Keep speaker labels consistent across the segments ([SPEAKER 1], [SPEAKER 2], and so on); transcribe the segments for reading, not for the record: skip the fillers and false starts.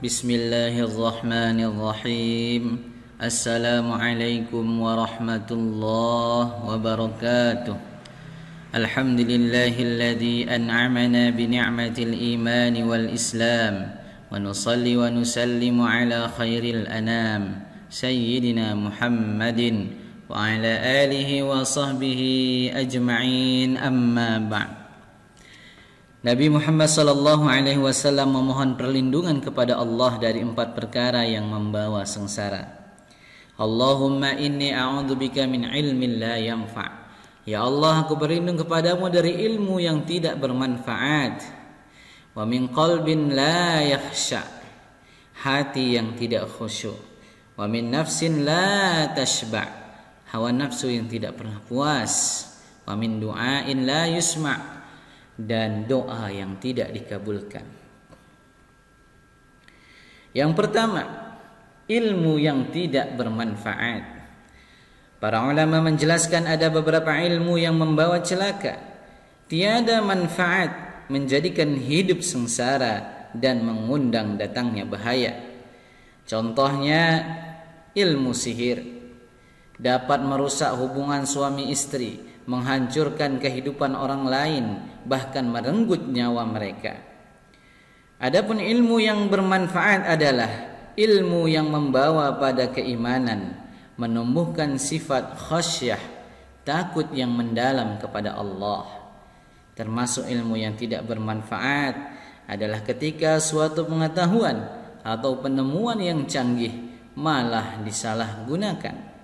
[SPEAKER 1] Bismillahirrahmanirrahim. Assalamualaikum warahmatullahi wabarakatuh. Alhamdulillahilladzi an'amana bi ni'matil iman wal islam wa nusalli wa nusallimu ala khairil anam sayyidina Muhammadin wa ala alihi wa sahbihi ajma'in, amma ba'd. Nabi Muhammad sallallahu alaihi wasallam memohon perlindungan kepada Allah dari 4 perkara yang membawa sengsara. Allahumma inni a'udzubika min ilmin la yanfa'. Ya Allah, aku berlindung kepadamu dari ilmu yang tidak bermanfaat. Wa min qalbin la yakhsha'. Hati yang tidak khusyuk. Wa min nafsin la tashba'. Hawa nafsu yang tidak pernah puas. Wa min du'ain la yusma'. Dan doa yang tidak dikabulkan. Yang pertama, ilmu yang tidak bermanfaat. Para ulama menjelaskan ada beberapa ilmu yang membawa celaka. Tiada manfaat, menjadikan hidup sengsara dan mengundang datangnya bahaya. Contohnya, ilmu sihir dapat merusak hubungan suami istri, menghancurkan kehidupan orang lain, bahkan merenggut nyawa mereka. Adapun ilmu yang bermanfaat adalah ilmu yang membawa pada keimanan, menumbuhkan sifat khasyah, takut yang mendalam kepada Allah. Termasuk ilmu yang tidak bermanfaat adalah ketika suatu pengetahuan atau penemuan yang canggih malah disalahgunakan.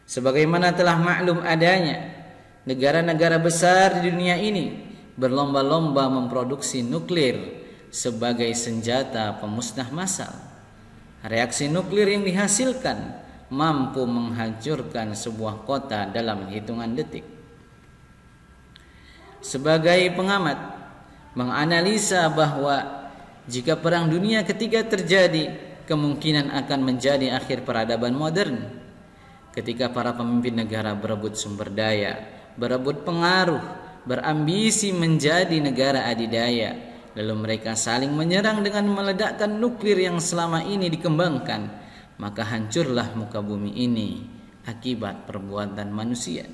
[SPEAKER 1] Sebagaimana telah maklum adanya, negara-negara besar di dunia ini berlomba-lomba memproduksi nuklir sebagai senjata pemusnah massal. Reaksi nuklir yang dihasilkan mampu menghancurkan sebuah kota dalam hitungan detik. Sebagai pengamat, menganalisa bahwa jika perang dunia ketiga terjadi, kemungkinan akan menjadi akhir peradaban modern. Ketika para pemimpin negara berebut sumber daya, berebut pengaruh, berambisi menjadi negara adidaya, lalu mereka saling menyerang dengan meledakkan nuklir yang selama ini dikembangkan, maka hancurlah muka bumi ini akibat perbuatan manusia.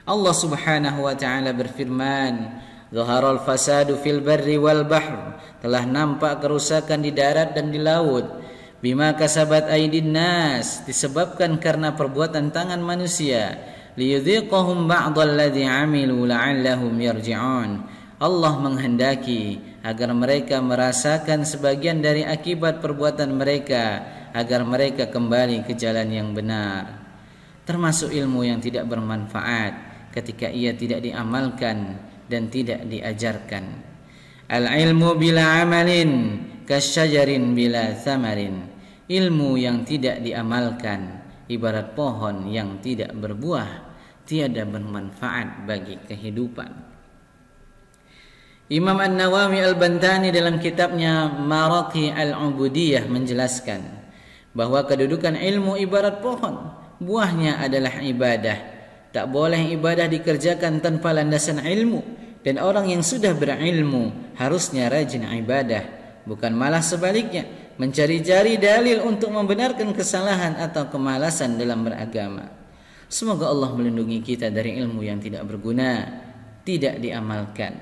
[SPEAKER 1] Allah Subhanahu wa taala berfirman, "Zaharal fasadu fil barri wal bahr." Telah nampak kerusakan di darat dan di laut. Bima kasabat aydin nas, disebabkan karena perbuatan tangan manusia. Liyudhiqahum ba'dalladzi 'amilu la'allahum yarji'un. Allah menghendaki agar mereka merasakan sebagian dari akibat perbuatan mereka, agar mereka kembali ke jalan yang benar. Termasuk ilmu yang tidak bermanfaat ketika ia tidak diamalkan dan tidak diajarkan. Al-ilmu bila amalin kasyajarin bila thamarin. Ilmu yang tidak diamalkan ibarat pohon yang tidak berbuah, tiada bermanfaat bagi kehidupan. Imam An-Nawawi Al-Bantani dalam kitabnya Maraqi Al-Ubudiyah menjelaskan bahwa kedudukan ilmu ibarat pohon, buahnya adalah ibadah. Tak boleh ibadah dikerjakan tanpa landasan ilmu, dan orang yang sudah berilmu harusnya rajin ibadah, bukan malah sebaliknya, mencari-cari dalil untuk membenarkan kesalahan atau kemalasan dalam beragama. Semoga Allah melindungi kita dari ilmu yang tidak berguna, tidak diamalkan.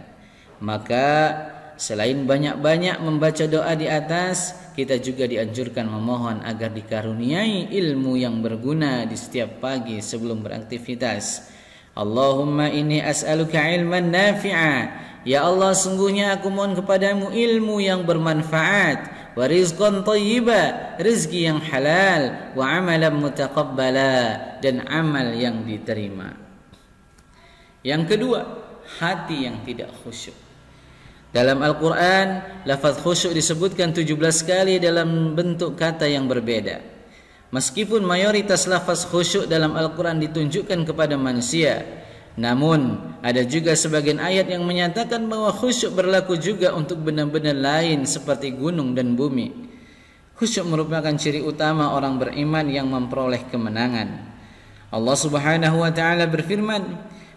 [SPEAKER 1] Maka selain banyak-banyak membaca doa di atas, kita juga dianjurkan memohon agar dikaruniai ilmu yang berguna di setiap pagi sebelum beraktivitas. Allahumma inni as'aluka ilman nafi'a. Ya Allah, sungguhnya aku mohon kepadamu ilmu yang bermanfaat, wa rizqan thayyiba, rezeki yang halal, wa amalan mutaqabbala, dan amal yang diterima. Yang kedua, hati yang tidak khusyuk. Dalam Al-Quran, lafaz khusyuk disebutkan 17 kali dalam bentuk kata yang berbeda. Meskipun mayoritas lafaz khusyuk dalam Al-Quran ditunjukkan kepada manusia, namun ada juga sebagian ayat yang menyatakan bahwa khusyuk berlaku juga untuk benda-benda lain seperti gunung dan bumi. Khusyuk merupakan ciri utama orang beriman yang memperoleh kemenangan. Allah Subhanahu wa taala berfirman,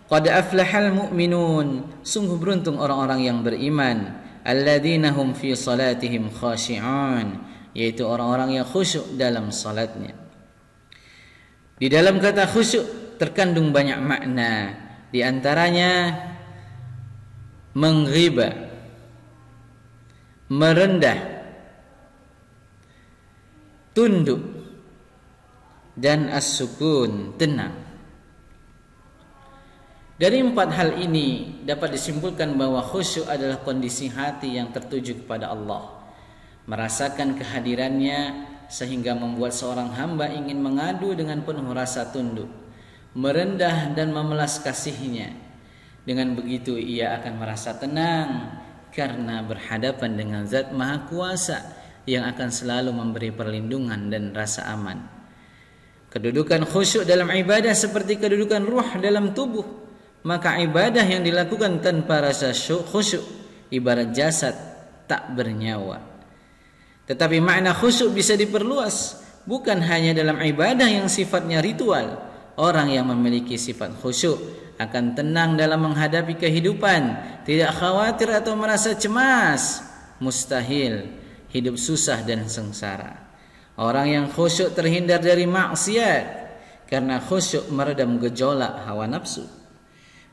[SPEAKER 1] "Qad aflahal mu'minun." Sungguh beruntung orang-orang yang beriman. alladzina hum fi salatihim khashi'un, yaitu orang-orang yang khusyuk dalam salatnya. Di dalam kata khusyuk terkandung banyak makna, di antaranya menghibah, merendah, tunduk, dan as-sukun, tenang. Dari 4 hal ini dapat disimpulkan bahwa khusyuk adalah kondisi hati yang tertuju kepada Allah, merasakan kehadirannya sehingga membuat seorang hamba ingin mengadu dengan penuh rasa tunduk, merendah dan memelas kasihnya. Dengan begitu ia akan merasa tenang karena berhadapan dengan Zat Maha Kuasa yang akan selalu memberi perlindungan dan rasa aman. Kedudukan khusyuk dalam ibadah seperti kedudukan ruh dalam tubuh. Maka ibadah yang dilakukan tanpa rasa khusyuk ibarat jasad tak bernyawa. Tetapi makna khusyuk bisa diperluas, bukan hanya dalam ibadah yang sifatnya ritual. Orang yang memiliki sifat khusyuk akan tenang dalam menghadapi kehidupan, tidak khawatir atau merasa cemas, mustahil hidup susah dan sengsara. Orang yang khusyuk terhindar dari maksiat karena khusyuk meredam gejolak hawa nafsu.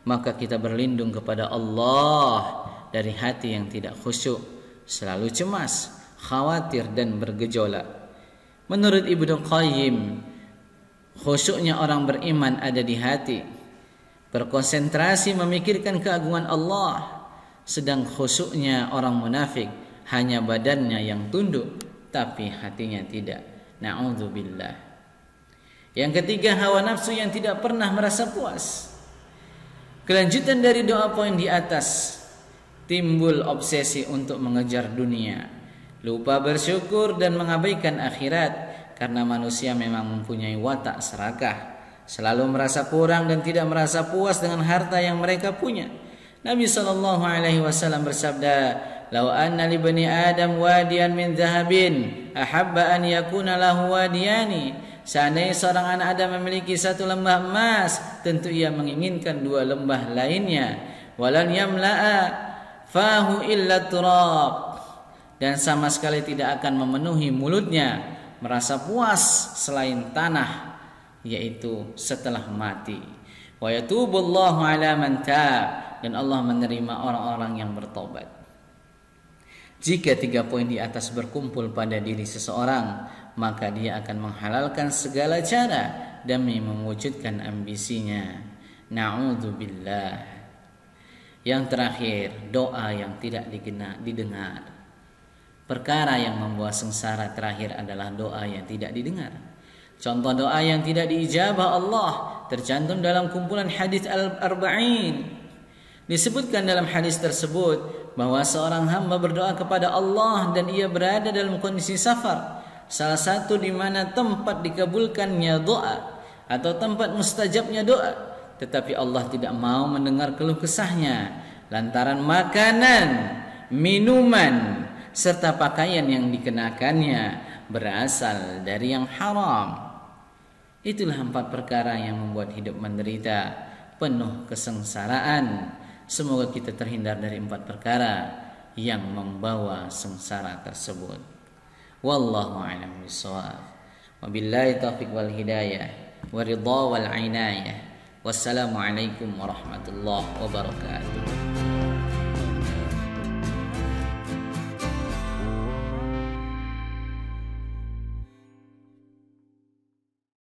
[SPEAKER 1] Maka kita berlindung kepada Allah dari hati yang tidak khusyuk, selalu cemas, khawatir dan bergejolak. Menurut Ibnu Qayyim, khusyuknya orang beriman ada di hati, berkonsentrasi memikirkan keagungan Allah. Sedang khusyuknya orang munafik hanya badannya yang tunduk tapi hatinya tidak. Na'udzubillah. Yang ketiga, hawa nafsu yang tidak pernah merasa puas. Kelanjutan dari doa poin di atas, timbul obsesi untuk mengejar dunia, lupa bersyukur dan mengabaikan akhirat karena manusia memang mempunyai watak serakah, selalu merasa kurang dan tidak merasa puas dengan harta yang mereka punya. Nabi SAW bersabda, "Lau anna li bani Adam wadiyan min dhahabin, ahabba an yakuna lahu wadiyani." Seandainya seorang anak Adam memiliki 1 lembah emas, tentu ia menginginkan 2 lembah lainnya. Walan yamla'a fahu illa turab. Dan sama sekali tidak akan memenuhi mulutnya merasa puas selain tanah, yaitu setelah mati. Wa yatubullahu ala man tab, dan Allah menerima orang-orang yang bertobat. Jika 3 poin di atas berkumpul pada diri seseorang, maka dia akan menghalalkan segala cara demi mewujudkan ambisinya. Na'udzubillah. Yang terakhir, doa yang tidak didengar. Perkara yang membawa sengsara terakhir adalah doa yang tidak didengar. Contoh doa yang tidak diijabah Allah tercantum dalam kumpulan hadis Al-Arba'in. Disebutkan dalam hadis tersebut bahwa seorang hamba berdoa kepada Allah dan ia berada dalam kondisi safar, salah satu di mana tempat dikabulkannya doa atau tempat mustajabnya doa, tetapi Allah tidak mau mendengar keluh kesahnya lantaran makanan, minuman, serta pakaian yang dikenakannya berasal dari yang haram. Itulah 4 perkara yang membuat hidup menderita, penuh kesengsaraan. Semoga kita terhindar dari 4 perkara yang membawa sengsara tersebut. Wallahu a'lam bishawab. Wabillahi taufiq wal hidayah wa ridha wal inayah. Wassalamualaikum warahmatullahi wabarakatuh.